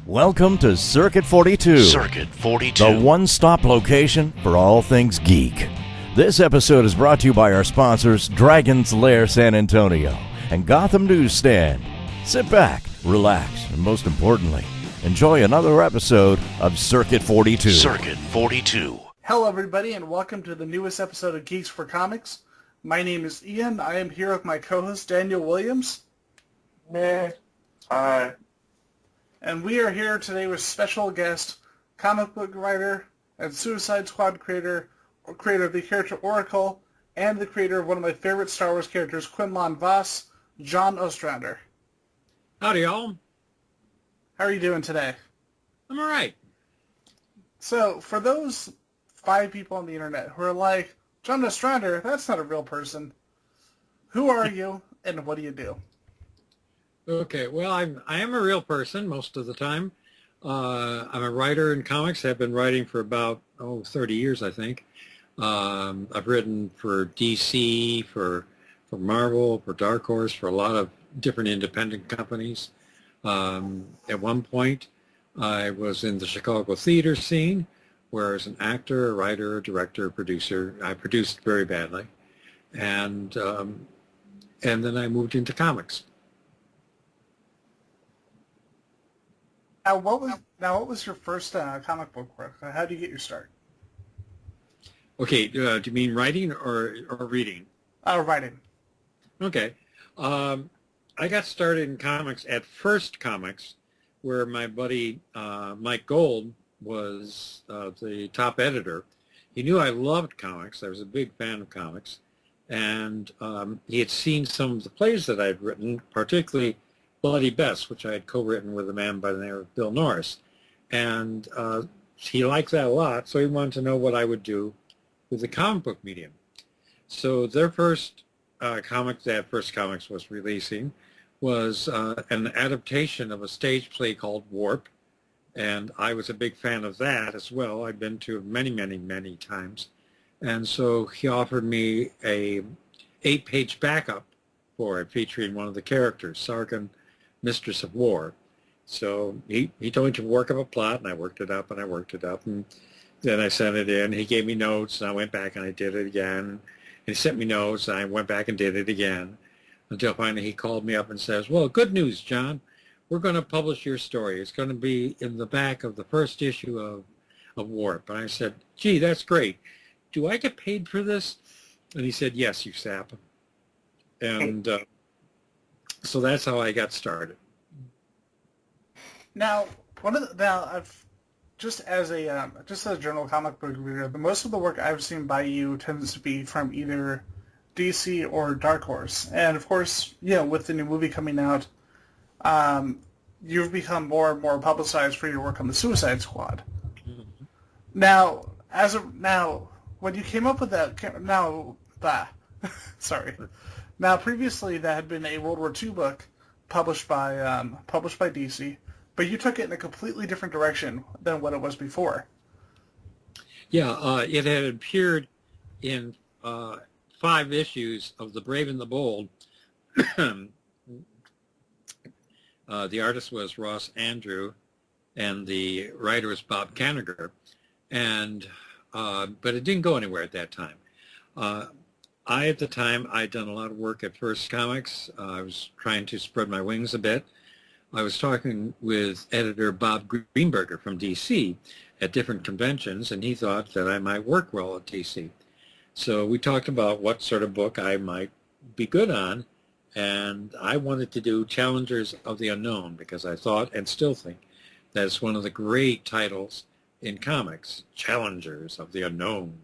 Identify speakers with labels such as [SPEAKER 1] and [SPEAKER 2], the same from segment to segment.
[SPEAKER 1] Welcome to Circuit 42.
[SPEAKER 2] Circuit 42.
[SPEAKER 1] The one-stop location for all things geek. This episode is brought to you by our sponsors, Dragon's Lair San Antonio and Gotham Newsstand. Sit back, relax, and most importantly, enjoy another episode of Circuit 42.
[SPEAKER 2] Circuit 42.
[SPEAKER 3] Hello everybody and welcome to the newest episode of Geeks4Comics. My name is Ian. I am here with my co-host Daniel Williams.
[SPEAKER 4] Hi.
[SPEAKER 3] And we are here today with special guest, comic book writer and Suicide Squad creator of the character Oracle, and the creator of one of my favorite Star Wars characters, Quinlan Voss, John Ostrander.
[SPEAKER 5] Howdy, y'all.
[SPEAKER 3] How are you doing today?
[SPEAKER 5] I'm all right.
[SPEAKER 3] So, for those 5 people on the internet who are like, John Ostrander, that's not a real person, who are you and what do you do?
[SPEAKER 5] Okay, well, I am a real person most of the time. I'm a writer in comics. I've been writing for about 30 years, I think. I've written for DC, for Marvel, for Dark Horse, for a lot of different independent companies. At one point, I was in the Chicago theater scene, where I was an actor, a writer, a director, producer. I produced very badly, and then I moved into comics.
[SPEAKER 3] What was your first comic book work? How did you get your start?
[SPEAKER 5] Okay, do you mean writing or reading?
[SPEAKER 3] Writing.
[SPEAKER 5] Okay. I got started in comics at First Comics, where my buddy Mike Gold was the top editor. He knew I loved comics. I was a big fan of comics. And he had seen some of the plays that I'd written, particularly Bloody Bess, which I had co-written with a man by the name of Bill Norris. And he liked that a lot, so he wanted to know what I would do with the comic book medium. So their first comic that First Comics was releasing was an adaptation of a stage play called Warp, and I was a big fan of that as well. I'd been to it many, many, many times. And so he offered me a 8-page backup for it, featuring one of the characters, Sargon, Mistress of War. So he told me to work up a plot, and I worked it up, and then I sent it in. He gave me notes, and I went back and I did it again. And he sent me notes, and I went back and did it again, until finally he called me up and says, well, good news, John. We're going to publish your story. It's going to be in the back of the first issue of Warp. And I said, gee, that's great. Do I get paid for this? And he said, yes, you sap. And so that's how I got started.
[SPEAKER 3] Now, I've just as a general comic book reader, most of the work I've seen by you tends to be from either DC or Dark Horse, and of course, with the new movie coming out, you've become more and more publicized for your work on the Suicide Squad. Mm-hmm. Now, when you came up with that, sorry. Now, previously, that had been a World War II book published by DC, but you took it in a completely different direction than what it was before.
[SPEAKER 5] Yeah, it had appeared in 5 issues of The Brave and the Bold. The artist was Ross Andrew, and the writer was Bob Kanigher, and but it didn't go anywhere at that time. At the time, I'd done a lot of work at First Comics. I was trying to spread my wings a bit. I was talking with editor Bob Greenberger from DC at different conventions, and he thought that I might work well at DC. So we talked about what sort of book I might be good on, and I wanted to do Challengers of the Unknown because I thought and still think that it's one of the great titles in comics, Challengers of the Unknown.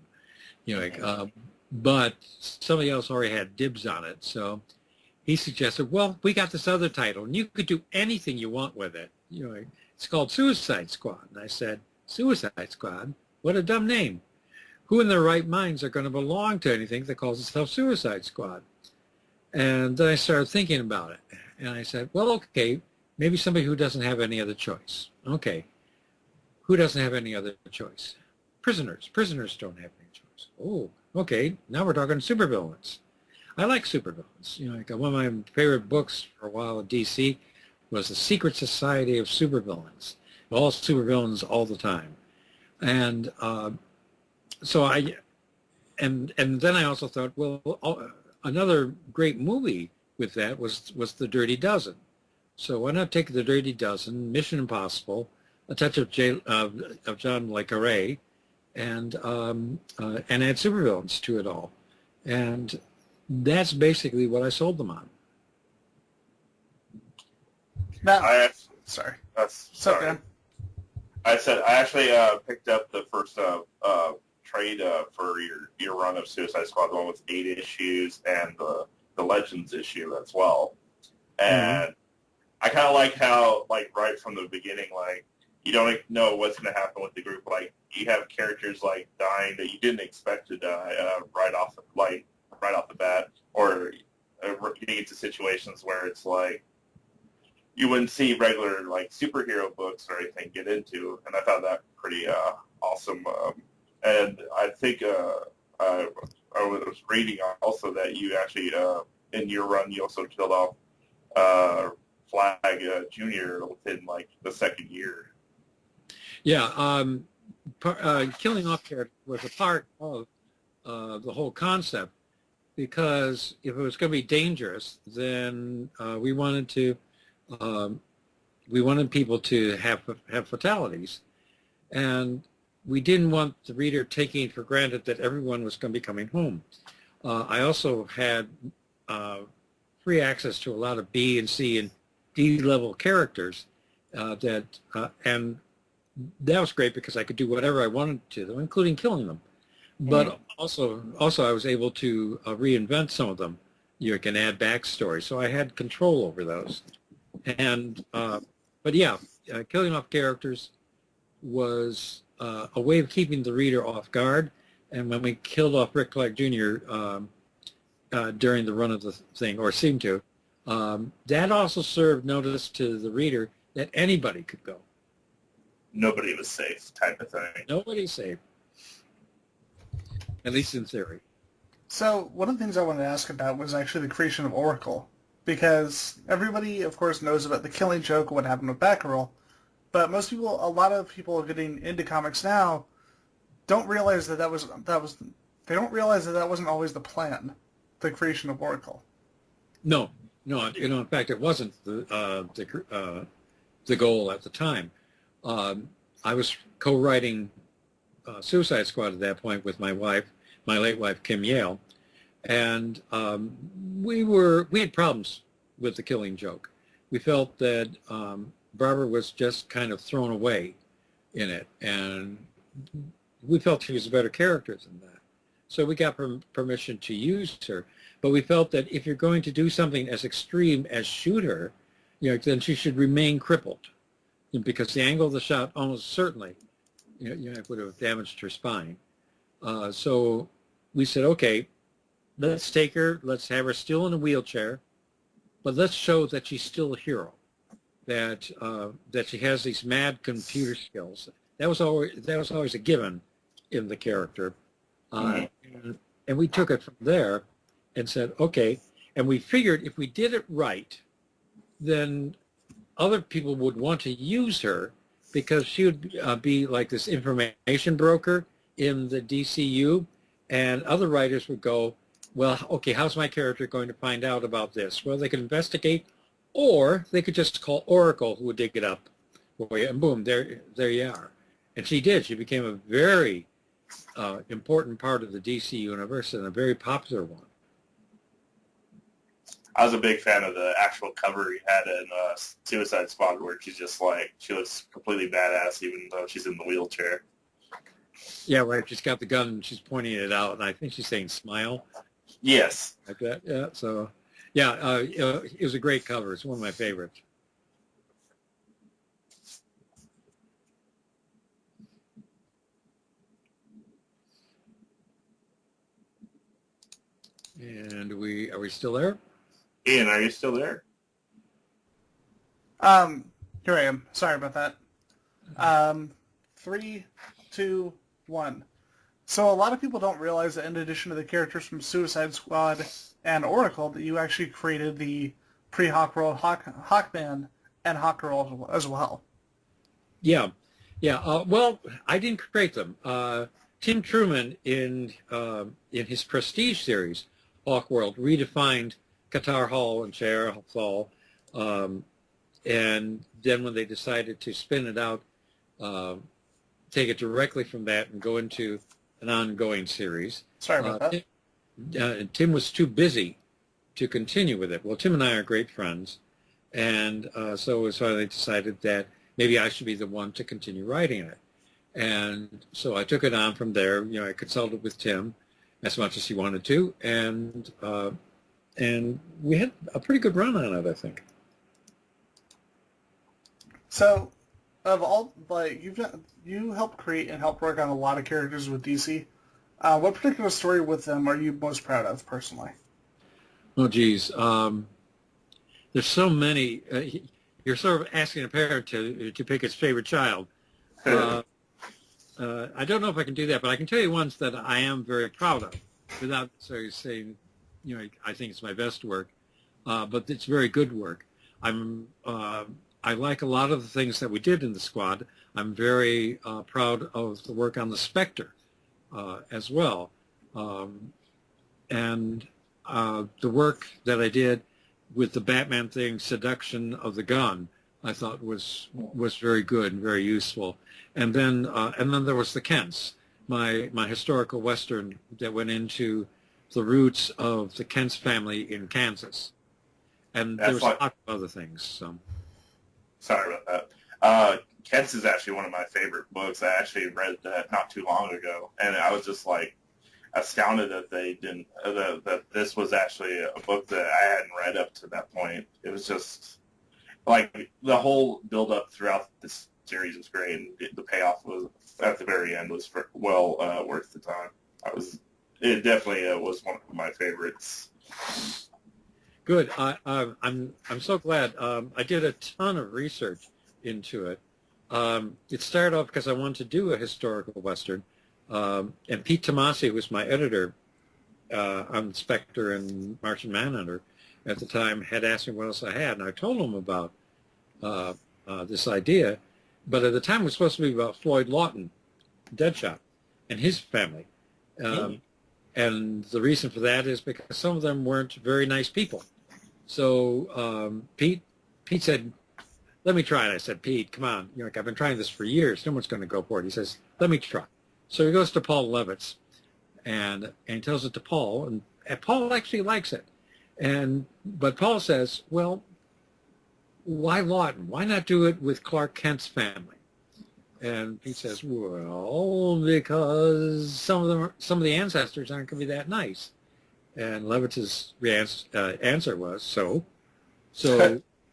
[SPEAKER 5] But somebody else already had dibs on it, so he suggested, well, we got this other title, and you could do anything you want with it. It's called Suicide Squad. And I said, Suicide Squad? What a dumb name. Who in their right minds are going to belong to anything that calls itself Suicide Squad? And then I started thinking about it, and I said, well, okay, maybe somebody who doesn't have any other choice. Okay, who doesn't have any other choice? Prisoners. Prisoners don't have any choice. Oh, okay, now we're talking supervillains. I like supervillains. One of my favorite books for a while at DC was The Secret Society of Supervillains. all supervillains all the time. And so and then I also thought, well, another great movie with that was The Dirty Dozen. So why not take The Dirty Dozen, Mission Impossible, a touch of John le Carré, and add supervillains to it all. And that's basically what I sold them on.
[SPEAKER 3] Now, sorry.
[SPEAKER 4] Sorry.
[SPEAKER 3] Dan?
[SPEAKER 4] I said I actually picked up the first trade for your run of Suicide Squad, the one with 8 issues and the Legends issue as well. And I kind of like how, like, right from the beginning, like, you don't know what's going to happen with the group. Like, you have characters like dying that you didn't expect to die right off the bat, or getting into situations where it's like you wouldn't see regular like superhero books or anything get into, and I found that pretty awesome. And I think I was reading also that you actually in your run you also killed off Flag Jr. within like the second year.
[SPEAKER 5] Yeah, killing off characters was a part of the whole concept, because if it was going to be dangerous, then we wanted people to have fatalities, and we didn't want the reader taking for granted that everyone was going to be coming home. I also had free access to a lot of B and C and D level characters and that was great because I could do whatever I wanted to them, including killing them. But also I was able to reinvent some of them. You can add backstory, so I had control over those. And but yeah, killing off characters was a way of keeping the reader off guard. And when we killed off Rick Flag Jr. During the run of the thing, or seemed to, that also served notice to the reader that anybody could go.
[SPEAKER 4] Nobody was safe, type of thing.
[SPEAKER 5] Nobody's safe, at least in theory.
[SPEAKER 3] So one of the things I wanted to ask about was actually the creation of Oracle, because everybody, of course, knows about the Killing Joke, what happened with Batgirl, but a lot of people getting into comics now don't realize that they don't realize that that wasn't always the plan, the creation of Oracle.
[SPEAKER 5] No, in fact, it wasn't the goal at the time. I was co-writing Suicide Squad at that point with my late wife, Kim Yale, and we had problems with the Killing Joke. We felt that Barbara was just kind of thrown away in it, and we felt she was a better character than that. So we got permission to use her, but we felt that if you're going to do something as extreme as shoot her, then she should remain crippled, because the angle of the shot almost certainly would have damaged her spine. So we said, okay, let's take her, let's have her still in a wheelchair, but let's show that she's still a hero, that she has these mad computer skills. That was always a given in the character. And we took it from there and said, okay, and we figured if we did it right, then other people would want to use her, because she would be like this information broker in the DCU, and other writers would go, well, okay, how's my character going to find out about this? Well, they could investigate, or they could just call Oracle, who would dig it up for you, and boom, there you are. And she did. She became a very important part of the DC universe, and a very popular one.
[SPEAKER 4] I was a big fan of the actual cover he had in Suicide Squad, where she's just like, she looks completely badass even though she's in the wheelchair.
[SPEAKER 5] Yeah, right. She's got the gun and she's pointing it out, and I think she's saying smile.
[SPEAKER 4] Yes.
[SPEAKER 5] Like that. Yeah. So, yeah, it was a great cover. It's one of my favorites. And are we still there?
[SPEAKER 4] Ian, are you still there?
[SPEAKER 3] Here I am. Sorry about that. 3, 2, 1. So a lot of people don't realize that in addition to the characters from Suicide Squad and Oracle, that you actually created the pre-Hawkworld Hawkman and Hawkgirl as well.
[SPEAKER 5] Yeah, yeah. Well, I didn't create them. Tim Truman, in his Prestige series, Hawkworld, redefined Qatar Hall and Shahar Hall, and then when they decided to spin it out, take it directly from that and go into an ongoing series.
[SPEAKER 3] Sorry about that.
[SPEAKER 5] Tim was too busy to continue with it. Well, Tim and I are great friends, and so it was finally decided that maybe I should be the one to continue writing it. And so I took it on from there. You know, I consulted with Tim as much as he wanted to, and we had a pretty good run on it, I think.
[SPEAKER 3] So, of all, like, you helped create and helped work on a lot of characters with DC. What particular story with them are you most proud of, personally?
[SPEAKER 5] Oh, geez. There's so many. You're sort of asking a parent to pick his favorite child. I don't know if I can do that, but I can tell you ones that I am very proud of, without necessarily saying, you know, I think it's my best work, but it's very good work. I like a lot of the things that we did in the squad. I'm very proud of the work on the Spectre as well, and the work that I did with the Batman thing, Seduction of the Gun, I thought was very good and very useful. And then there was the Kents, my historical Western that went into the roots of the Kents family in Kansas. And there was a lot of other things. So.
[SPEAKER 4] Sorry about that. Kents is actually one of my favorite books. I actually read that not too long ago, and I was just like astounded that they didn't that this was actually a book that I hadn't read up to that point. It was just like the whole build up throughout this series was great, and the payoff was at the very end was well worth the time. It definitely was one of my favorites.
[SPEAKER 5] Good. I'm so glad. I did a ton of research into it. It started off because I wanted to do a historical Western, and Pete Tomasi, who was my editor on Spectre and Martian Manhunter at the time, had asked me what else I had, and I told him about this idea. But at the time, it was supposed to be about Floyd Lawton, Deadshot, and his family. And the reason for that is because some of them weren't very nice people. So Pete said, let me try it. I said, Pete, come on. You know, like, I've been trying this for years. No one's going to go for it. He says, let me try. So he goes to Paul Levitz and he tells it to Paul, and Paul actually likes it. But Paul says, well, why Lawton? Why not do it with Clark Kent's family? And he says, well, because some of the ancestors aren't going to be that nice. And Levitz's answer was, so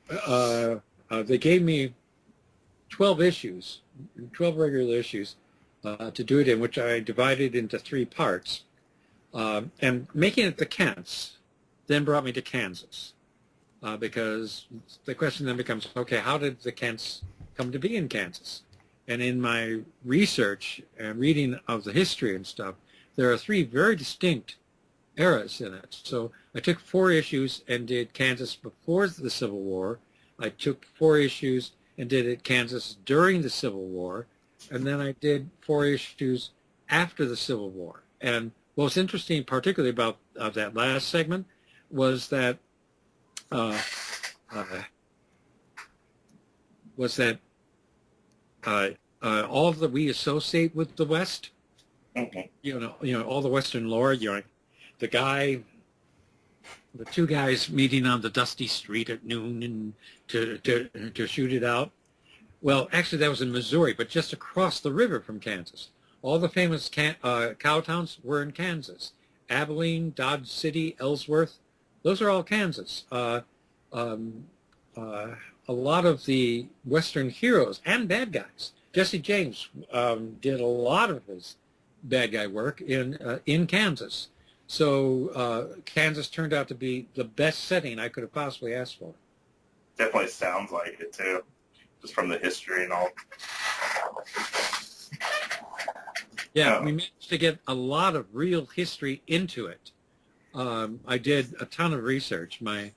[SPEAKER 5] they gave me 12 issues, 12 regular issues to do it in, which I divided into 3 parts. And making it the Kents then brought me to Kansas, because the question then becomes, okay, how did the Kents come to be in Kansas? And in my research and reading of the history and stuff, there are 3 very distinct eras in it. So I took 4 issues and did Kansas before the Civil War. I took 4 issues and did it Kansas during the Civil War. And then I did 4 issues after the Civil War. And what was interesting particularly about that last segment was that all that we associate with the West, you know, all the Western lore, you know, the 2 guys meeting on the dusty street at noon and to shoot it out. Well, actually, that was in Missouri, but just across the river from Kansas. All the famous cow towns were in Kansas. Abilene, Dodge City, Ellsworth, those are all Kansas. A lot of the Western heroes and bad guys. Jesse James did a lot of his bad guy work in Kansas. So Kansas turned out to be the best setting I could have possibly asked for.
[SPEAKER 4] Definitely sounds like it, too, just from the history and all.
[SPEAKER 5] Yeah, we managed to get a lot of real history into it. I did a ton of research. My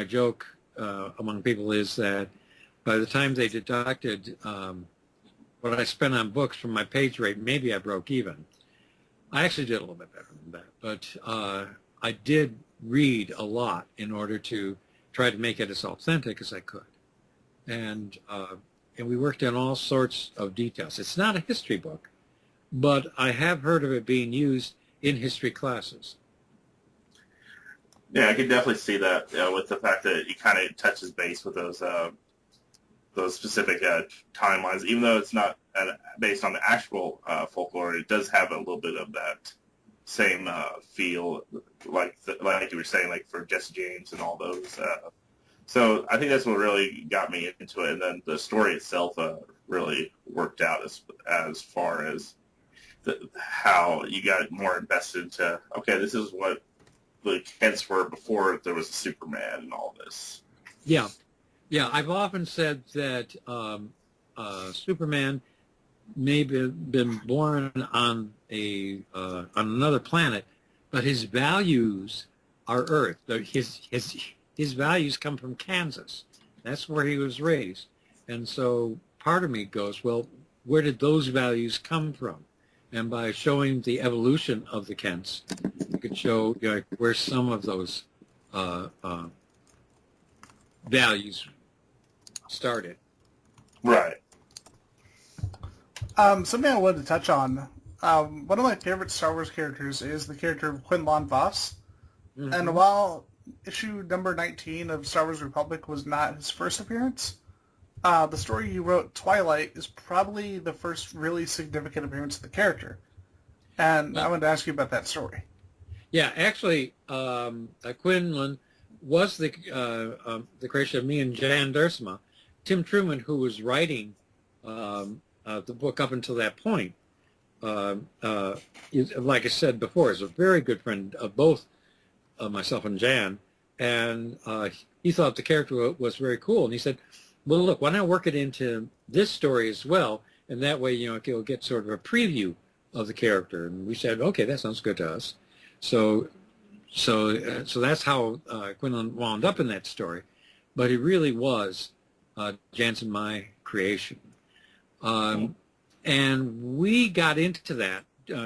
[SPEAKER 5] joke among people is that by the time they deducted what I spent on books from my page rate, maybe I broke even. I actually did a little bit better than that, but I did read a lot in order to try to make it as authentic as I could. And we worked on all sorts of details. It's not a history book, but I have heard of it being used in history classes.
[SPEAKER 4] Yeah, I can definitely see that with the fact that it kind of touches base with those specific timelines. Even though it's not based on the actual folklore, it does have a little bit of that same feel, like you were saying, like for Jesse James and all those. So I think that's what really got me into it, and then the story itself really worked out as far as how you got more invested into. Okay, this is what the Kents were before there was a Superman and all this.
[SPEAKER 5] Yeah. I've often said that Superman may have been born on on another planet, but his values are Earth. His values come from Kansas. That's where he was raised, and so part of me goes, well, where did those values come from? And by showing the evolution of the Kents, you could show where some of those values started.
[SPEAKER 3] Right. Something I wanted to touch on. One of my favorite Star Wars characters is the character of Quinlan Vos. Mm-hmm. And while issue number 19 of Star Wars Republic was not his first appearance, the story he wrote, Twilight, is probably the first really significant appearance of the character. And I wanted to ask you about that story.
[SPEAKER 5] Yeah, actually, Quinlan was the creation of me and Jan Duursema. Tim Truman, who was writing the book up until that point, like I said before, is a very good friend of both myself and Jan, and he thought the character was very cool, and he said, well, look, why not work it into this story as well, and that way, you'll get sort of a preview of the character. And we said, okay, that sounds good to us. So that's how Quinlan wound up in that story, but he really was Jan's and my creation. And we got into that.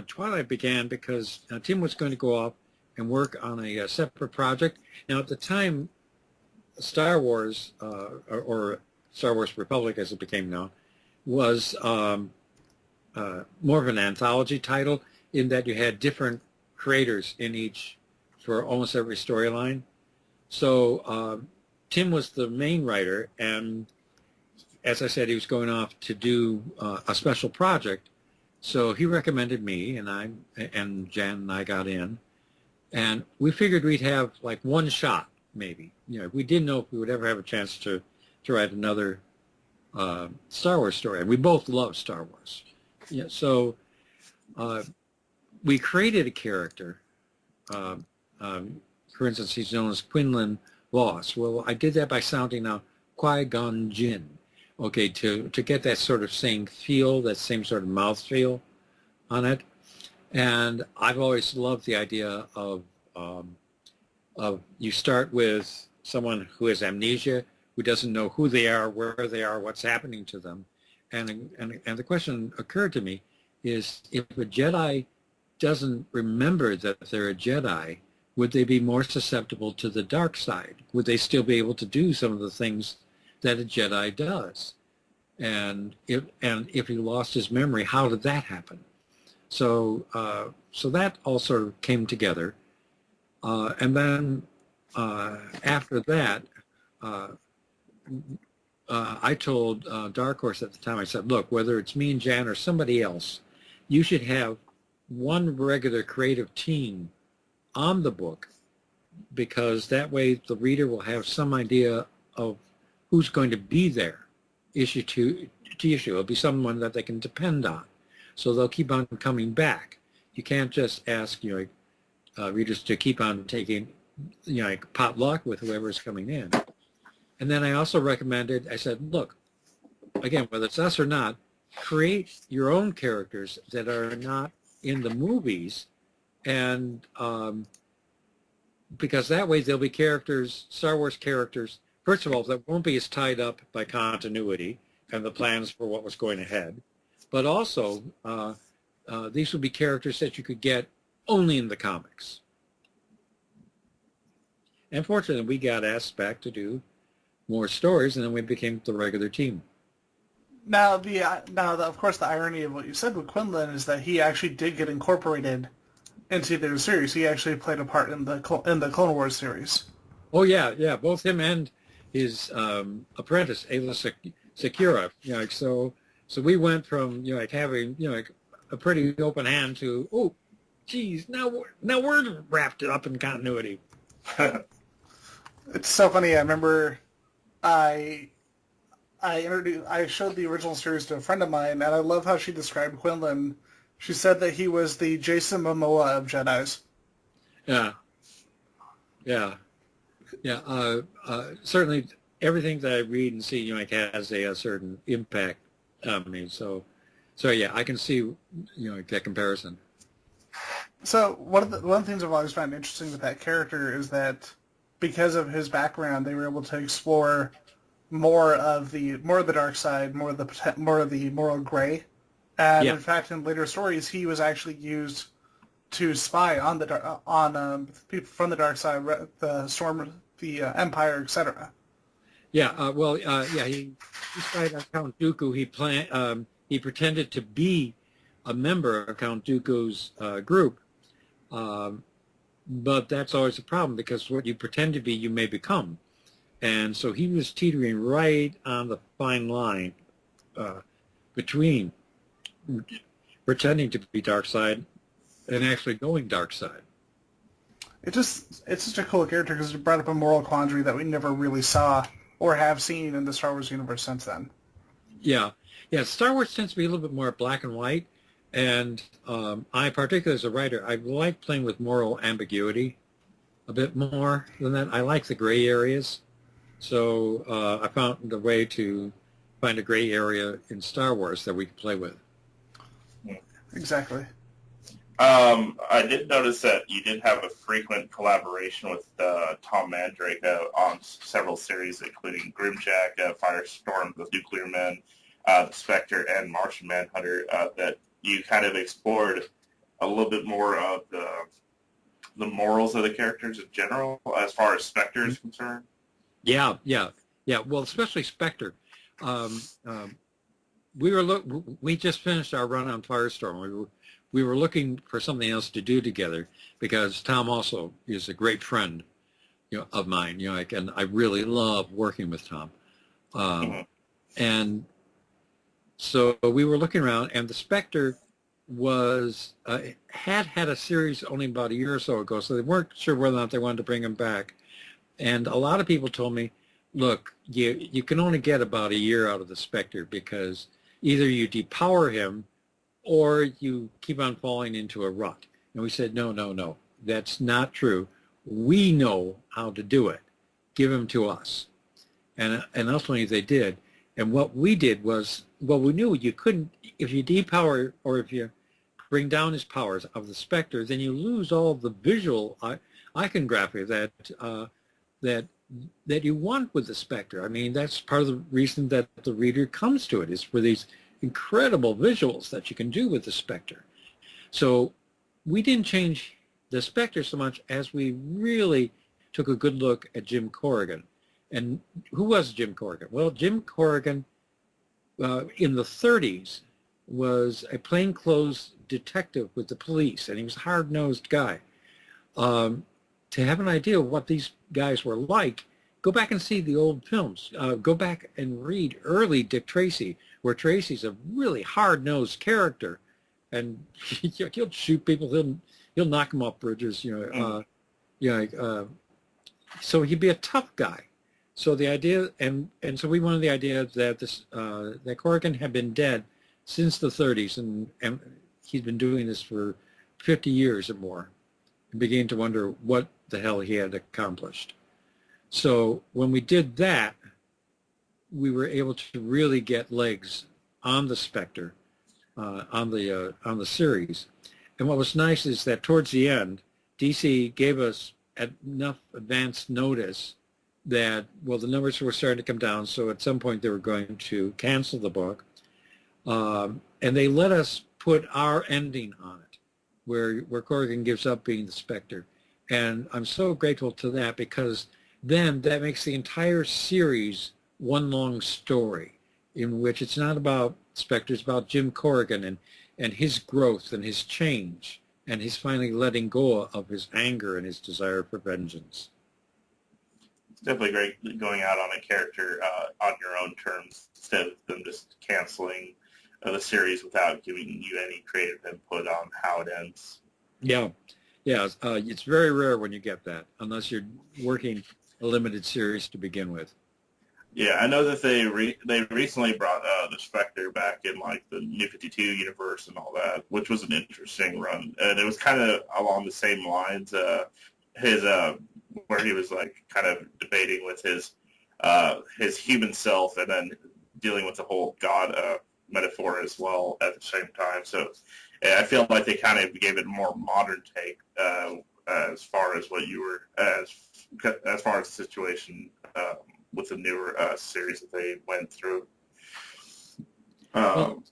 [SPEAKER 5] Twilight began because Tim was going to go off and work on a separate project. Now, at the time, Star Wars, or Star Wars Republic as it became known, was more of an anthology title in that you had different creators in each for almost every storyline. So Tim was the main writer, and as I said, he was going off to do a special project. So he recommended me, and Jan and I got in, and we figured we'd have like one shot, maybe. We didn't know if we would ever have a chance to write another Star Wars story, and we both love Star Wars. Yeah, so we created a character. For instance, he's known as Quinlan Vos. Well, I did that by sounding out Qui-Gon Jinn, okay, to get that sort of same feel, that same sort of mouth feel on it. And I've always loved the idea of you start with someone who has amnesia, who doesn't know who they are, where they are, what's happening to them. And the question occurred to me is, if a Jedi doesn't remember that they're a Jedi, would they be more susceptible to the dark side? Would they still be able to do some of the things that a Jedi does? And if he lost his memory, how did that happen? So that all sort of came together. And then after that, I told Dark Horse at the time, I said, look, whether it's me and Jan or somebody else, you should have one regular creative team on the book, because that way the reader will have some idea of who's going to be there issue to issue. It'll be someone that they can depend on. So they'll keep on coming back. You can't just ask readers to keep on taking like potluck with whoever's coming in. And then I also recommended, I said, look, again, whether it's us or not, create your own characters that are not in the movies, and because that way there'll be characters, Star Wars characters, first of all, that won't be as tied up by continuity and the plans for what was going ahead. but also these would be characters that you could get only in the comics. And fortunately, we got asked back to do more stories, and then we became the regular team.
[SPEAKER 3] Now, of course, the irony of what you said with Quinlan is that he actually did get incorporated into the series. He actually played a part in the Clone Wars series.
[SPEAKER 5] Oh yeah, both him and his apprentice, Ayla Secura. So we went from having a pretty open hand to, oh, geez, now we're wrapped up in continuity.
[SPEAKER 3] It's so funny. I remember I showed the original series to a friend of mine, and I love how she described Quinlan. She said that he was the Jason Momoa of Jedis.
[SPEAKER 5] Yeah. Certainly, everything that I read and see, has a certain impact on me. So yeah, I can see, that comparison.
[SPEAKER 3] So one of the things I've always found interesting with that character is that because of his background, they were able to explore more of the dark side, more of the moral gray. And in fact, in later stories, he was actually used to spy on people from the dark side, the Storm, the Empire, etc.
[SPEAKER 5] Yeah. He spied on Count Dooku. He pretended to be a member of Count Dooku's group. But that's always a problem, because what you pretend to be, you may become. And so he was teetering right on the fine line between pretending to be dark side and actually going dark side.
[SPEAKER 3] It's such a cool character because it brought up a moral quandary that we never really saw or have seen in the Star Wars universe since then.
[SPEAKER 5] Yeah. Star Wars tends to be a little bit more black and white. And I, particularly as a writer, I like playing with moral ambiguity a bit more than that. I like the gray areas. So I found a way to find a gray area in Star Wars that we can play with.
[SPEAKER 3] Exactly.
[SPEAKER 4] I did notice that you did have a frequent collaboration with Tom Mandrake on several series, including Grimjack, Firestorm, the Nuclear Men, the Spectre, and Martian Manhunter, that you kind of explored a little bit more of the morals of the characters in general, as far as Spectre is concerned.
[SPEAKER 5] Yeah. Well, especially Spectre. We just finished our run on Firestorm. We were looking for something else to do together, because Tom also is a great friend, of mine. And I really love working with Tom. And so we were looking around, and the Spectre was had a series only about a year or so ago, so they weren't sure whether or not they wanted to bring him back. And a lot of people told me, look, you can only get about a year out of the Spectre, because either you depower him or you keep on falling into a rut. And we said, no, that's not true. We know how to do it. Give him to us. And ultimately they did. And what we did was, we knew you couldn't, if you depower or if you bring down his powers of the Spectre, then you lose all of the visual iconography that you want with the Spectre. I mean, that's part of the reason that the reader comes to it, is for these incredible visuals that you can do with the Spectre. So we didn't change the Spectre so much as we really took a good look at Jim Corrigan. And who was Jim Corrigan? Well, Jim Corrigan in the 30s was a plainclothes detective with the police, and he was a hard-nosed guy. To have an idea of what these guys were like, go back and see the old films. Go back and read early Dick Tracy, where Tracy's a really hard-nosed character, and he'll shoot people. He'll knock them off bridges. So he'd be a tough guy. So the idea, and so we wanted the idea that that Corrigan had been dead since the 30s, and he's been doing this for 50 years or more, and began to wonder what the hell he had accomplished. So when we did that, we were able to really get legs on the Spectre, on the series. And what was nice is that towards the end, DC gave us enough advance notice that, well, the numbers were starting to come down, so at some point they were going to cancel the book. And they let us put our ending on it, where Corrigan gives up being the Spectre. And I'm so grateful to that, because then that makes the entire series one long story in which it's not about Spectre, it's about Jim Corrigan and his growth and his change and his finally letting go of his anger and his desire for vengeance.
[SPEAKER 4] It's definitely great going out on a character on your own terms instead of them just canceling the series without giving you any creative input on how it ends.
[SPEAKER 5] Yeah. It's very rare when you get that, unless you're working a limited series to begin with.
[SPEAKER 4] Yeah, I know that they recently brought the Spectre back in like the New 52 universe and all that, which was an interesting run, and it was kind of along the same lines. His where he was like kind of debating with his human self, and then dealing with the whole God metaphor as well at the same time. So I feel like they kind of gave it a more modern take as far as what you were as far as the situation. With the newer series that they went through.
[SPEAKER 5] Well,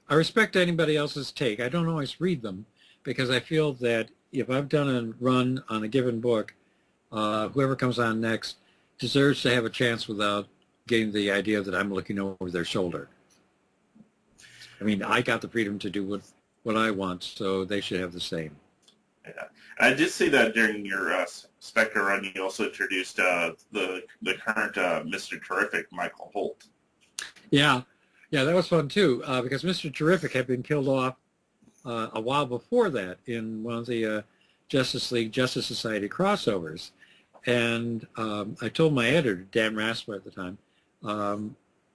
[SPEAKER 5] I respect anybody else's take. I don't always read them, because I feel that if I've done a run on a given book, whoever comes on next deserves to have a chance without getting the idea that I'm looking over their shoulder. I mean, I got the freedom to do what I want, so they should have the same.
[SPEAKER 4] Yeah, I did see that during your Spectre run, you also introduced the current Mr. Terrific, Michael Holt.
[SPEAKER 5] Yeah, that was fun too, because Mr. Terrific had been killed off a while before that in one of the Justice League Justice Society crossovers, and I told my editor, Dan Rasper at the time,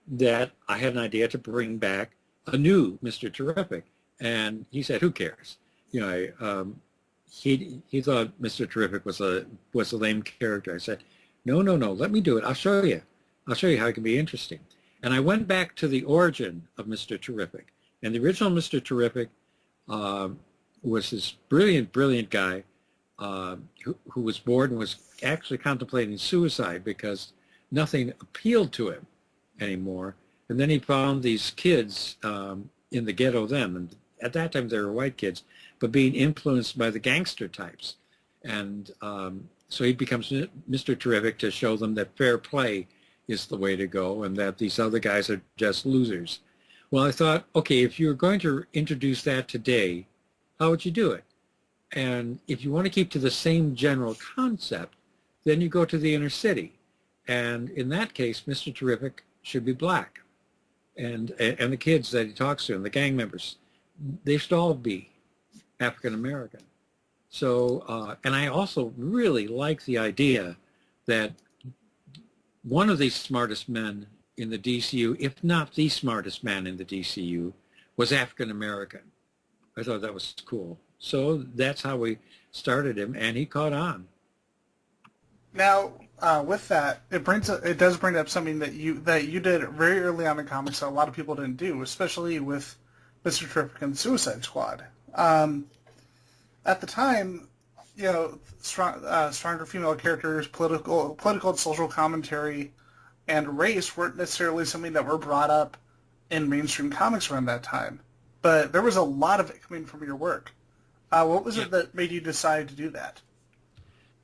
[SPEAKER 5] that I had an idea to bring back a new Mr. Terrific, and he said, "Who cares?" You know, he thought Mr. Terrific was a lame character. I said, no, let me do it. I'll show you how it can be interesting. And I went back to the origin of Mr. Terrific. And the original Mr. Terrific was this brilliant guy who was bored and was actually contemplating suicide because nothing appealed to him anymore. And then he found these kids in the ghetto then, and at that time they were white kids, but being influenced by the gangster types. And so he becomes Mr. Terrific to show them that fair play is the way to go and that these other guys are just losers. Well, I thought, okay, if you're going to introduce that today, how would you do it? And if you want to keep to the same general concept, then you go to the inner city. And in that case, Mr. Terrific should be black. And the kids that he talks to and the gang members, they should all be African American. So, and I also really like the idea that one of the smartest men in the DCU, if not the smartest man in the DCU, was African American. I thought that was cool. So that's how we started him, and he caught on.
[SPEAKER 3] Now, with that, it does bring up something that you did very early on in comics that a lot of people didn't do, especially with Mr. Terrific and Suicide Squad. At the time, you know, stronger female characters, political and social commentary, and race weren't necessarily something that were brought up in mainstream comics around that time. But there was a lot of it coming from your work. What was it that made you decide to do that?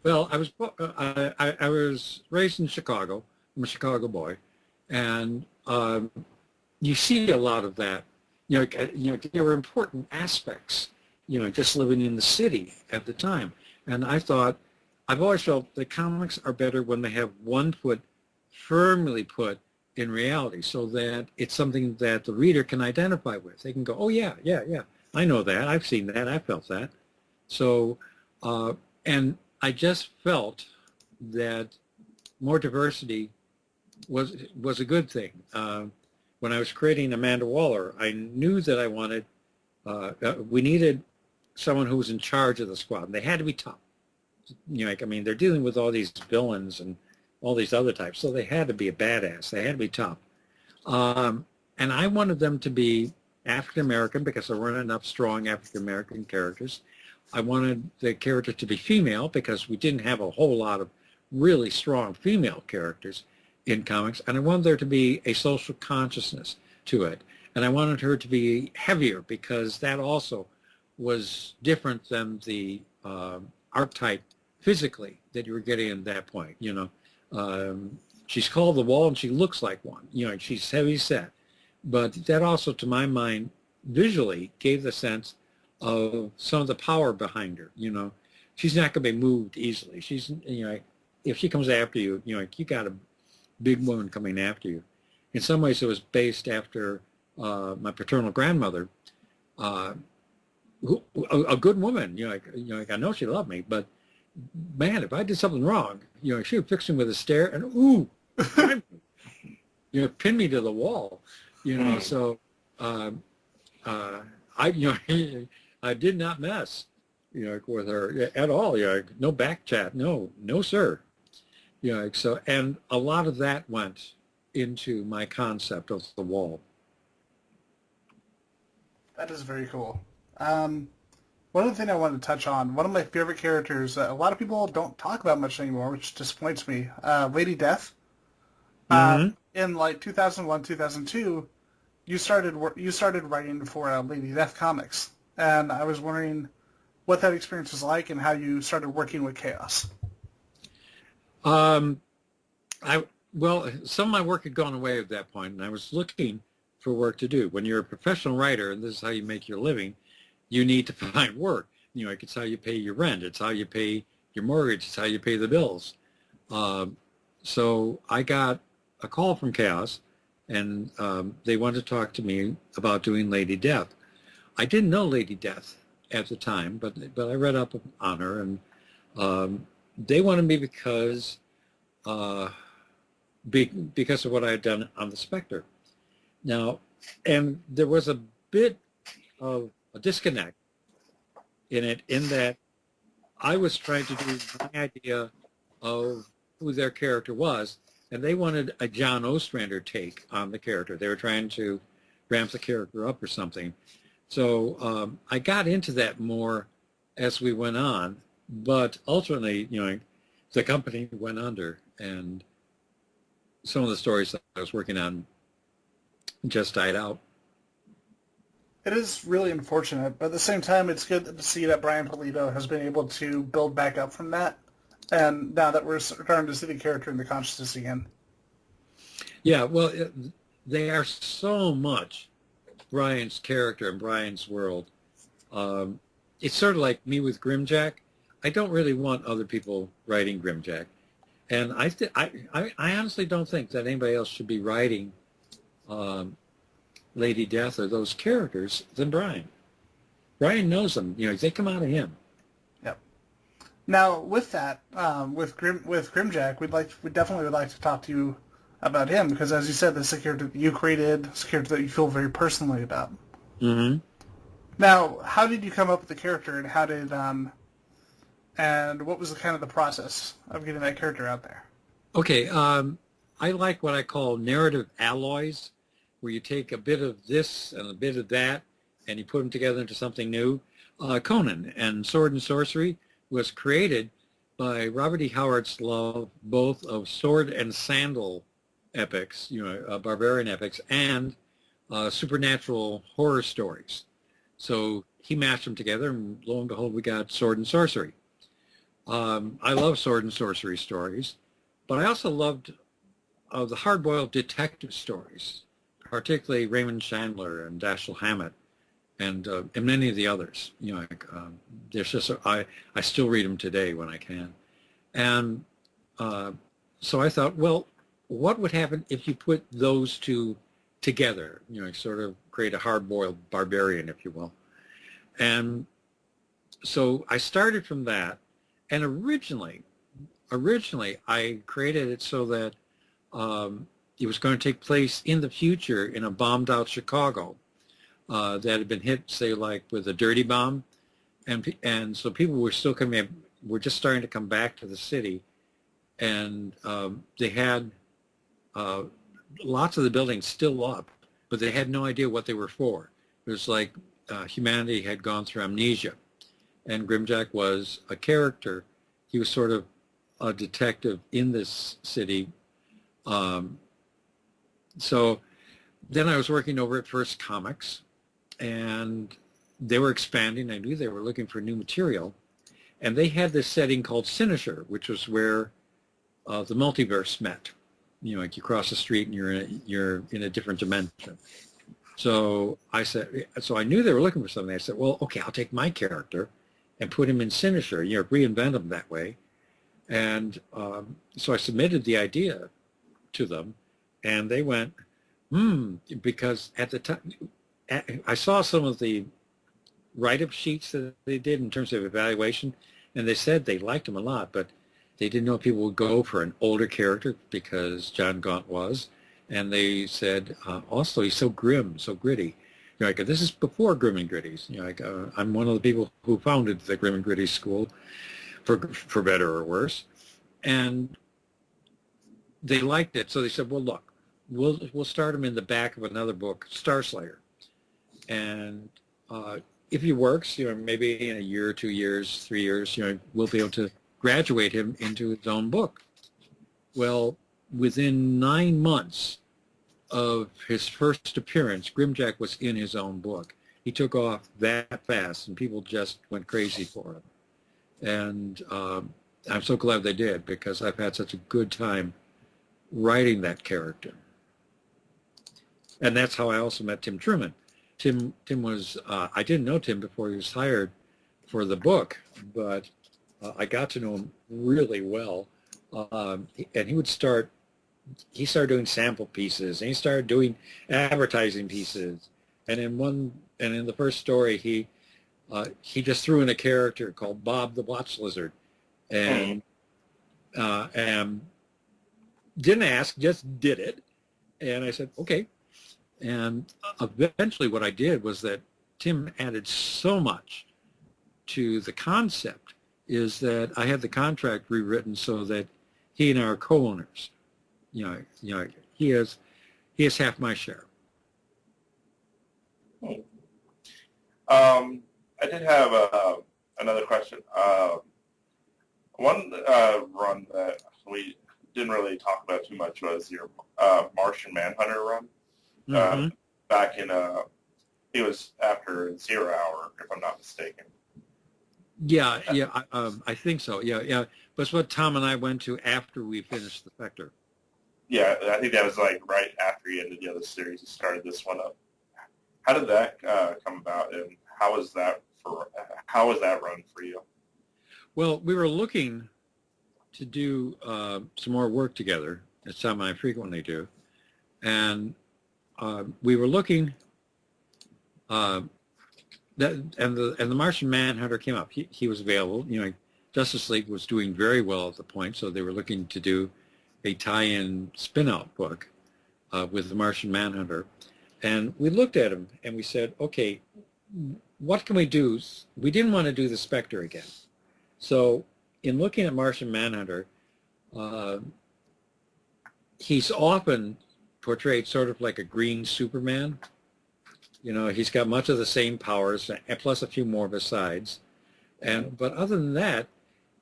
[SPEAKER 5] Well, I was raised in Chicago. I'm a Chicago boy, and you see a lot of that. You know, there were important aspects. You know, just living in the city at the time, and I thought, I've always felt that comics are better when they have one foot firmly put in reality, so that it's something that the reader can identify with. They can go, oh yeah, I know that, I've seen that, I felt that. So, and I just felt that more diversity was a good thing. When I was creating Amanda Waller, I knew that I wanted, we needed someone who was in charge of the squad. They had to be tough. You know, like, I mean, they're dealing with all these villains and all these other types, so they had to be a badass. They had to be tough. And I wanted them to be African-American because there weren't enough strong African-American characters. I wanted the character to be female because we didn't have a whole lot of really strong female characters in comics. And I wanted there to be a social consciousness to it. And I wanted her to be heavier because that also was different than the archetype physically that you were getting at that point. She's called the Wall and she looks like one. She's heavy set. But that also, to my mind, visually gave the sense of some of the power behind her. She's not going to be moved easily. She's, if she comes after you, you got a big woman coming after you. In some ways, it was based after my paternal grandmother, a good woman. I know she loved me, but man, if I did something wrong, she would fix me with a stare and ooh, pin me to the wall. So I did not mess, with her at all. No back chat, no sir. So, and a lot of that went into my concept of the Wall.
[SPEAKER 3] That is very cool. One other thing I wanted to touch on, one of my favorite characters that a lot of people don't talk about much anymore, which disappoints me, Lady Death. In like 2001, 2002, you started writing for Lady Death Comics, and I was wondering what that experience was like and how you started working with Chaos.
[SPEAKER 5] Well, some of my work had gone away at that point, and I was looking for work to do. When you're a professional writer, and this is how you make your living, you need to find work. It's how you pay your rent. It's how you pay your mortgage. It's how you pay the bills. So I got a call from Chaos, and they wanted to talk to me about doing Lady Death. I didn't know Lady Death at the time, but I read up on her, and they wanted me because of what I had done on the Spectre. Now, and there was a bit of a disconnect in it, in that I was trying to do my idea of who their character was, and they wanted a John Ostrander take on the character. They were trying to ramp the character up or something. So I got into that more as we went on, but ultimately, the company went under, and some of the stories that I was working on just died out.
[SPEAKER 3] It is really unfortunate, but at the same time, it's good to see that Brian Pulido has been able to build back up from that, and now that we're starting to see the character in the consciousness again.
[SPEAKER 5] Yeah, well, they are so much Brian's character and Brian's world. It's sort of like me with Grimjack. I don't really want other people writing Grimjack, and I honestly don't think that anybody else should be writing Lady Death or those characters than Brian. Brian knows them. They come out of him.
[SPEAKER 3] Yep. Now, with that, with Grimjack, we definitely would like to talk to you about him, because as you said, this is a character that you created, it's a character that you feel very personally about.
[SPEAKER 5] Mm-hmm.
[SPEAKER 3] Now, how did you come up with the character, and and what was the process of getting that character out there?
[SPEAKER 5] Okay, I like what I call narrative alloys, where you take a bit of this and a bit of that, and you put them together into something new. Conan and Sword and Sorcery was created by Robert E. Howard's love both of sword and sandal epics, barbarian epics, and supernatural horror stories. So he mashed them together, and lo and behold, we got Sword and Sorcery. I love Sword and Sorcery stories, but I also loved the hard-boiled detective stories, particularly Raymond Chandler and Dashiell Hammett, and many of the others. There's just I still read them today when I can, and so I thought, well, what would happen if you put those two together? Sort of create a hard-boiled barbarian, if you will. And so I started from that, and originally I created it so that it was going to take place in the future in a bombed-out Chicago that had been hit, say, like with a dirty bomb, and so people were still were just starting to come back to the city, and they had lots of the buildings still up, but they had no idea what they were for. It was like humanity had gone through amnesia, and Grimjack was a character. He was sort of a detective in this city. So then I was working over at First Comics, and they were expanding. I knew they were looking for new material, and they had this setting called Sinisher, which was where the multiverse met. You know, like you cross the street and you're in a different dimension. So I knew they were looking for something. I said, well, okay, I'll take my character and put him in Sinisher, you know, reinvent him that way. And so I submitted the idea to them, and they went, because at the time, I saw some of the write-up sheets that they did in terms of evaluation, and they said they liked him a lot, but they didn't know if people would go for an older character because John Gaunt was. And they said, also, he's so grim, so gritty. You know, like, this is before Grim and Gritty's. You know, like, I'm one of the people who founded the Grim and Gritty School, for better or worse. And they liked it, so they said, well, look, we'll start him in the back of another book, Star Slayer. And if he works, you know, maybe in a year, 2 years, 3 years, you know, we'll be able to graduate him into his own book. Well, within 9 months of his first appearance, Grimjack was in his own book. He took off that fast, and people just went crazy for him. And I'm so glad they did, because I've had such a good time writing that character. And that's how I also met Tim Truman. Tim was, I didn't know Tim before he was hired for the book, but I got to know him really well. And he started doing sample pieces, and he started doing advertising pieces. And in the first story, he just threw in a character called Bob the Watch Lizard, and didn't ask, just did it. And I said, okay. And eventually what I did was that Tim added so much to the concept is that I had the contract rewritten so that he and I are co-owners. You know, he has half my share.
[SPEAKER 4] I did have another question. One run that we didn't really talk about too much was your Martian Manhunter run. Back in, it was after 0 Hour, if I'm not mistaken.
[SPEAKER 5] Yeah, I think so. Yeah. But it's what Tom and I went to after we finished the Spectre.
[SPEAKER 4] Yeah, I think that was like right after you ended the other series, you started this one up. How did that come about, and how was that run for you?
[SPEAKER 5] Well, we were looking to do some more work together, as Tom and I frequently do, and we were looking. And the Martian Manhunter came up. He was available. You know, Justice League was doing very well at the point, so they were looking to do a tie-in spin-out book with the Martian Manhunter. And we looked at him and we said, okay, what can we do? We didn't want to do the Spectre again. So in looking at Martian Manhunter, he's often portrayed sort of like a green Superman. You know, he's got much of the same powers, plus a few more besides. But other than that,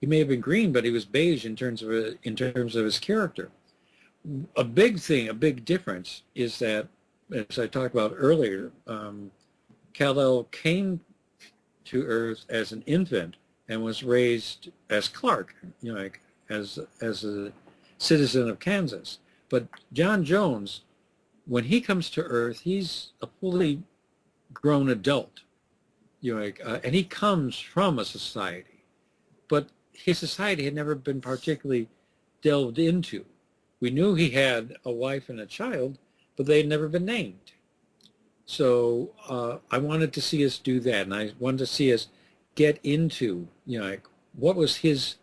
[SPEAKER 5] he may have been green, but he was beige in terms of his character. A big difference is that, as I talked about earlier, Kal-El came to Earth as an infant and was raised as Clark, you know, like as a citizen of Kansas. But John Jones, when he comes to Earth, he's a fully grown adult, you know, like, and he comes from a society, but his society had never been particularly delved into. We knew he had a wife and a child, but they had never been named. So I wanted to see us do that, and I wanted to see us get into, you know, like, what was his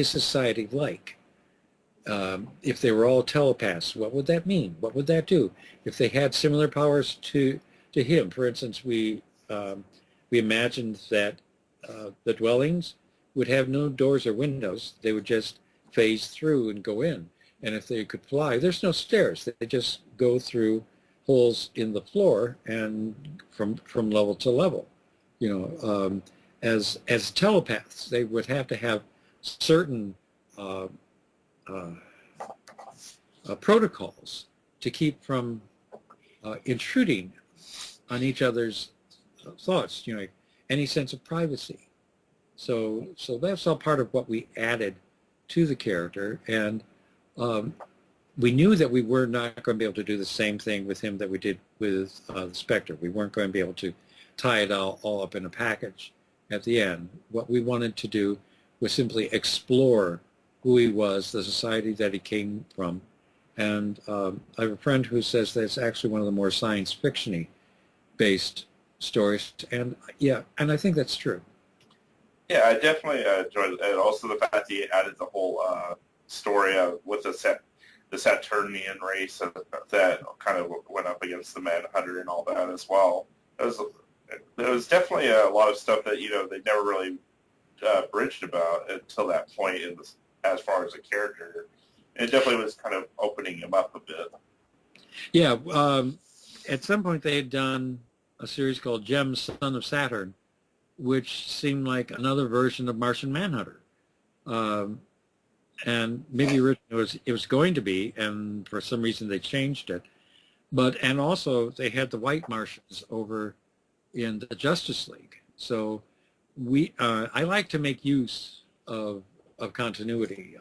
[SPEAKER 5] society like? If they were all telepaths, what would that mean? What would that do? If they had similar powers to him, for instance, we imagined that the dwellings would have no doors or windows. They would just phase through and go in. And if they could fly, there's no stairs. They just go through holes in the floor and from level to level. You know, as telepaths, they would have to have certain protocols to keep from intruding on each other's thoughts, any sense of privacy. So that's all part of what we added to the character, and we knew that we were not going to be able to do the same thing with him that we did with the Spectre. We weren't going to be able to tie it all up in a package at the end. What we wanted to do was simply explore who he was, the society that he came from. And I have a friend who says that it's actually one of the more science fiction-y based stories. And and I think that's true.
[SPEAKER 4] Yeah, I definitely enjoyed it. And also the fact that he added the whole story with the Saturnian race that kind of went up against the Manhunter and all that as well. There was definitely a lot of stuff that, they never really bridged about until that point as far as a character. It definitely was kind of opening him up a bit.
[SPEAKER 5] Yeah, at some point they had done a series called Jem, Son of Saturn, which seemed like another version of Martian Manhunter. And maybe originally it was going to be, and for some reason they changed it. And also they had the White Martians over in the Justice League. So I like to make use of continuity.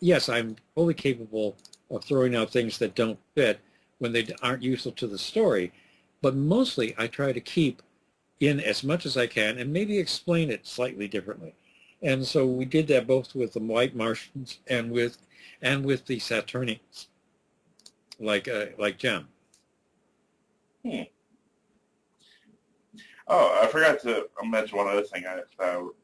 [SPEAKER 5] Yes, I'm fully capable of throwing out things that don't fit when they aren't useful to the story, but mostly I try to keep in as much as I can and maybe explain it slightly differently. And so we did that both with the White Martians and with the Saturnians, like Jem.
[SPEAKER 4] Oh, I forgot to mention one other thing I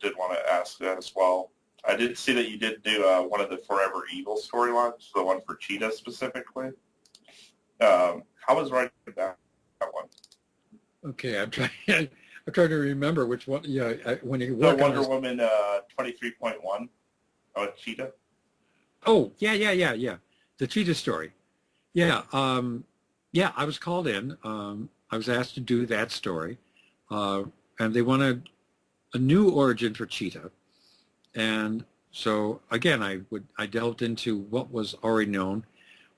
[SPEAKER 4] did want to ask as well. I did see that you did do one of the Forever Evil storylines, the one for Cheetah specifically. How was writing that one?
[SPEAKER 5] Okay, I'm trying to remember which one. Yeah, when you
[SPEAKER 4] the
[SPEAKER 5] work
[SPEAKER 4] Wonder
[SPEAKER 5] on
[SPEAKER 4] Woman 23.1 Cheetah.
[SPEAKER 5] Oh, yeah. The Cheetah story. Yeah, I was called in. I was asked to do that story, and they wanted a new origin for Cheetah. And so again, I delved into what was already known,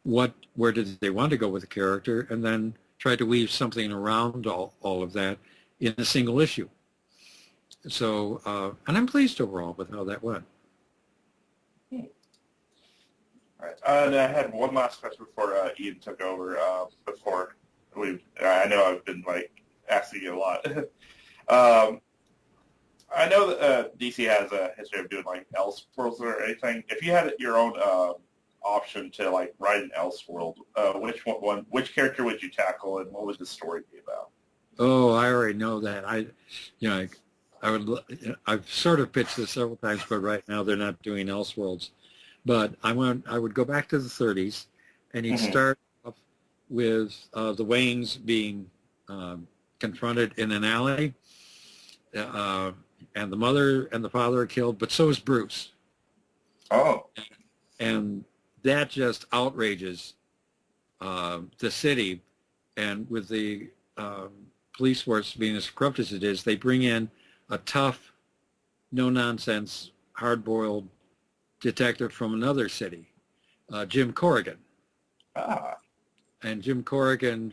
[SPEAKER 5] where did they want to go with the character, and then tried to weave something around all of that in a single issue. So, and I'm pleased overall with how that went.
[SPEAKER 4] All right. And I had one last question before Ian took over. I know I've been asking you a lot. I know that DC has a history of doing Elseworlds or anything. If you had your own option to write an Elseworld, which character would you tackle, and what would the story be about?
[SPEAKER 5] Oh, I already know that. I've sort of pitched this several times, but right now they're not doing Elseworlds. But I would go back to the 30s, and he'd start off with the Waynes being confronted in an alley, and the mother and the father are killed, but so is Bruce.
[SPEAKER 4] Oh.
[SPEAKER 5] And that just outrages the city, and with the police force being as corrupt as it is, they bring in a tough, no-nonsense, hard-boiled detective from another city, Jim Corrigan.
[SPEAKER 4] Ah.
[SPEAKER 5] And Jim Corrigan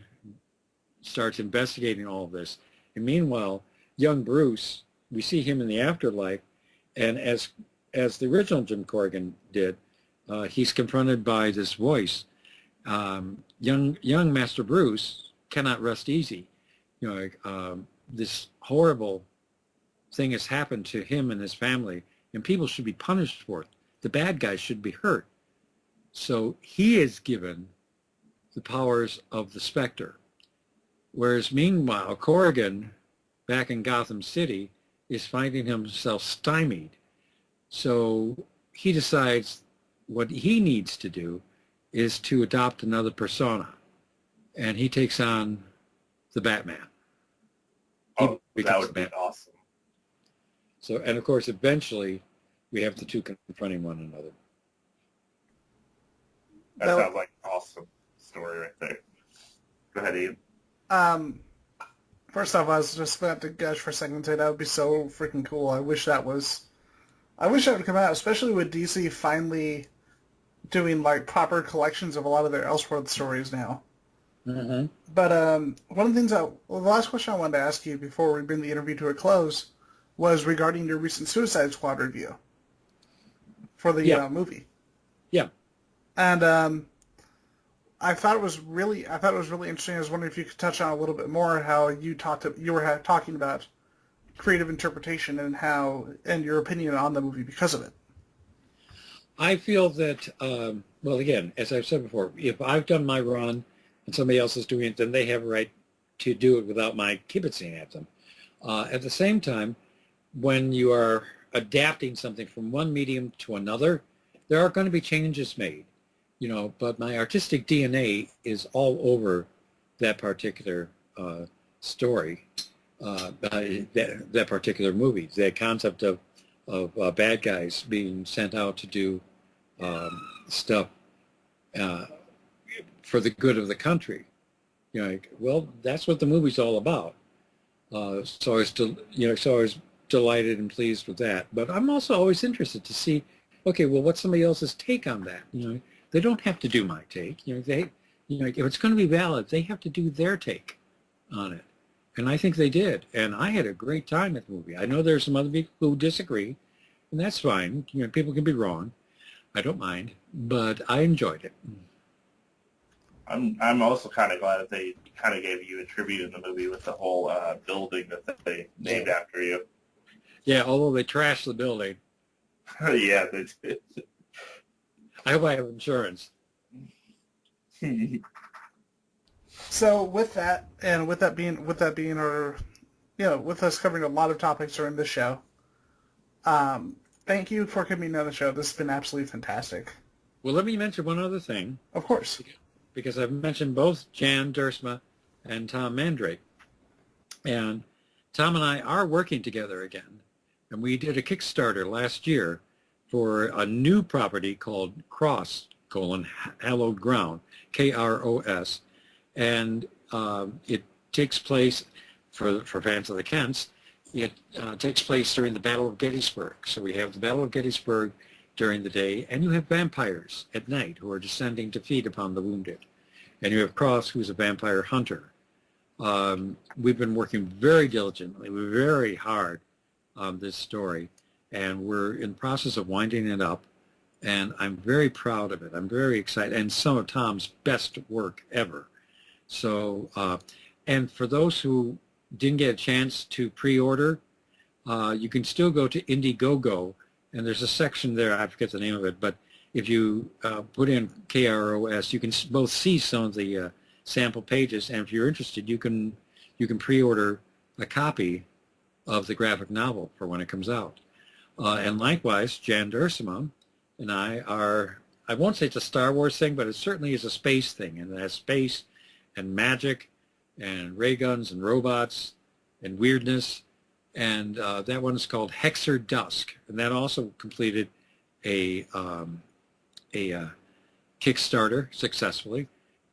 [SPEAKER 5] starts investigating all of this. And meanwhile, young Bruce, we see him in the afterlife, and as the original Jim Corrigan did, he's confronted by this voice. Young Master Bruce cannot rest easy. This horrible thing has happened to him and his family, and people should be punished for it. The bad guys should be hurt. So he is given the powers of the Spectre. Whereas meanwhile, Corrigan, back in Gotham City, is finding himself stymied. So he decides what he needs to do is to adopt another persona. And he takes on the Batman.
[SPEAKER 4] Oh, that would be awesome.
[SPEAKER 5] So, and of course, eventually, we have the two confronting one another.
[SPEAKER 4] That sounds like an awesome story right there. Go ahead, Ian.
[SPEAKER 3] First off, I was just about to gush for a second and say that would be so freaking cool. I wish that would come out, especially with DC finally doing like proper collections of a lot of their Elseworlds stories now.
[SPEAKER 5] Mm-hmm.
[SPEAKER 3] But one of the things the last question I wanted to ask you before we bring the interview to a close was regarding your recent Suicide Squad review for the movie.
[SPEAKER 5] Yeah.
[SPEAKER 3] And I thought it was really interesting. I was wondering if you could touch on a little bit more how you were talking about creative interpretation and your opinion on the movie because of it.
[SPEAKER 5] I feel that, well, again, as I've said before, if I've done my run and somebody else is doing it, then they have a right to do it without my kibitzing at them. At the same time, when you are adapting something from one medium to another, there are going to be changes made, but my artistic DNA is all over that particular story, that particular movie. The concept of bad guys being sent out to do stuff for the good of the country. That's what the movie's all about. So I was delighted and pleased with that. But I'm also always interested to see, okay, well, what's somebody else's take on that? They don't have to do my take. If it's going to be valid, they have to do their take on it. And I think they did. And I had a great time at the movie. I know there's some other people who disagree, and that's fine. People can be wrong. I don't mind, but I enjoyed it.
[SPEAKER 4] I'm also kind of glad that they kind of gave you a tribute in the movie with the whole building that they named after you.
[SPEAKER 5] Yeah, although they trashed the building.
[SPEAKER 4] Yeah, they did.
[SPEAKER 5] I hope I have insurance.
[SPEAKER 3] So with that, and with that being our, with us covering a lot of topics during this show, thank you for coming on the show. This has been absolutely fantastic.
[SPEAKER 5] Well, let me mention one other thing.
[SPEAKER 3] Of course.
[SPEAKER 5] Because I've mentioned both Jan Duursma and Tom Mandrake. And Tom and I are working together again. And we did a Kickstarter last year for a new property called Cross, Hallowed Ground, Kros. And it takes place, for fans of the Kents, it takes place during the Battle of Gettysburg. So we have the Battle of Gettysburg during the day, and you have vampires at night who are descending to feed upon the wounded. And you have Cross, who's a vampire hunter. We've been working very diligently, very hard on this story, and we're in the process of winding it up, and I'm very proud of it. I'm very excited, and some of Tom's best work ever. So, and for those who didn't get a chance to pre-order, you can still go to Indiegogo, and there's a section there, I forget the name of it, but if you put in KROS, you can both see some of the sample pages, and if you're interested, you can pre-order a copy of the graphic novel for when it comes out. And likewise, Jan Duursma and I won't say it's a Star Wars thing, but it certainly is a space thing, and it has space and magic and ray guns and robots and weirdness, and that one is called Hexer Dusk, and that also completed a Kickstarter successfully,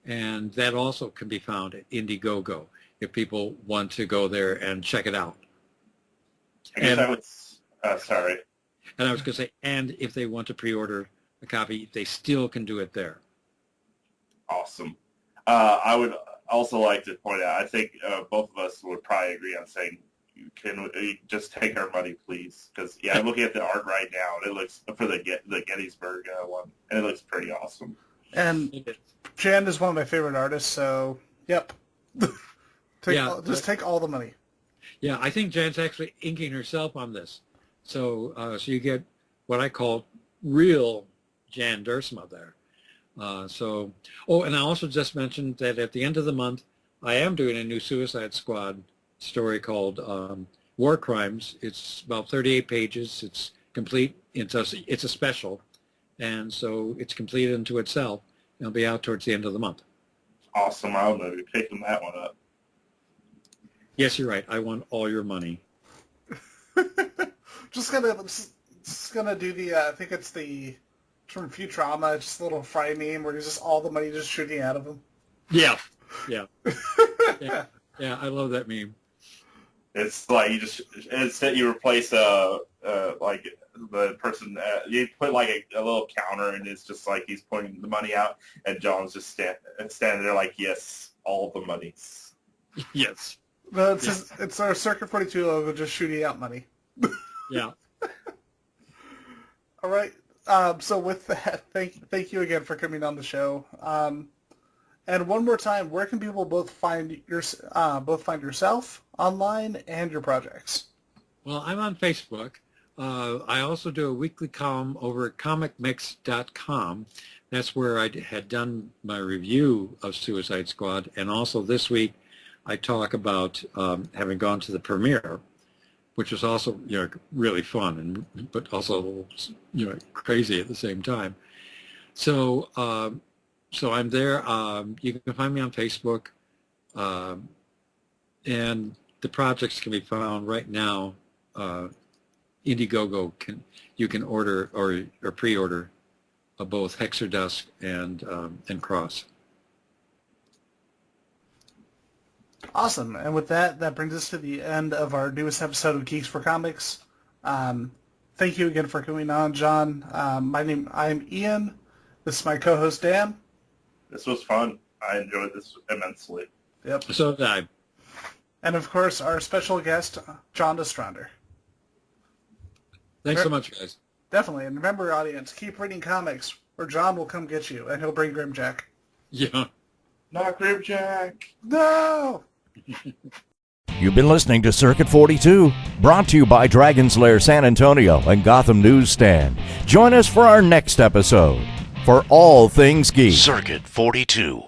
[SPEAKER 5] and that also can be found at Indiegogo if people want to go there and check it out.
[SPEAKER 4] Sorry.
[SPEAKER 5] And I was going to say, and if they want to pre-order a copy, they still can do it there.
[SPEAKER 4] Awesome. I would also like to point out, I think both of us would probably agree on saying, can we just take our money, please? Because, I'm looking at the art right now, and it looks, for the Gettysburg one, and it looks pretty awesome.
[SPEAKER 3] And Jan is one of my favorite artists, so, yep. Take all the money. Yeah,
[SPEAKER 5] I think Jan's actually inking herself on this. So you get what I call real Jan Duursma there. And I also just mentioned that at the end of the month, I am doing a new Suicide Squad story called War Crimes. It's about 38 pages. It's complete. It's a special, and so it's completed into itself. It'll be out towards the end of the month.
[SPEAKER 4] Awesome. I'll be picking that one up.
[SPEAKER 5] Yes, you're right. I want all your money.
[SPEAKER 3] just gonna do the I think it's the from Futurama, just a little Fry meme where there's just all the money just shooting out of him.
[SPEAKER 5] Yeah. I love that meme.
[SPEAKER 4] It's like you replace like the person, you put like a little counter, and it's just like he's putting the money out, and John's just standing there like, yes, all the monies.
[SPEAKER 5] Yes.
[SPEAKER 3] Well, it's our Circuit 42 logo just shooting out money.
[SPEAKER 5] Yeah.
[SPEAKER 3] All right. So with that, thank you again for coming on the show. And one more time, where can people both find yourself online and your projects?
[SPEAKER 5] Well, I'm on Facebook. I also do a weekly column over at comicmix.com. That's where I had done my review of Suicide Squad. And also this week, I talk about having gone to the premiere, which was also really fun, but also crazy at the same time. So so I'm there. You can find me on Facebook, and the projects can be found right now. Indiegogo you can order or pre-order both Hexerdusk and Cross.
[SPEAKER 3] Awesome. And with that brings us to the end of our newest episode of Geeks4Comics. Thank you again for coming on, John. I'm Ian. This is my co-host, Dan.
[SPEAKER 4] This was fun. I enjoyed this immensely.
[SPEAKER 3] Yep.
[SPEAKER 5] So did I.
[SPEAKER 3] And of course, our special guest, John Ostrander.
[SPEAKER 5] Thanks so much, guys.
[SPEAKER 3] Definitely. And remember, audience, keep reading comics, or John will come get you, and he'll bring Grimjack.
[SPEAKER 5] Yeah.
[SPEAKER 4] Not Grimjack.
[SPEAKER 3] No!
[SPEAKER 1] You've been listening to Circuit 42, brought to you by Dragon's Lair San Antonio and Gotham Newsstand. Join us for our next episode. For all things geek.
[SPEAKER 2] Circuit 42.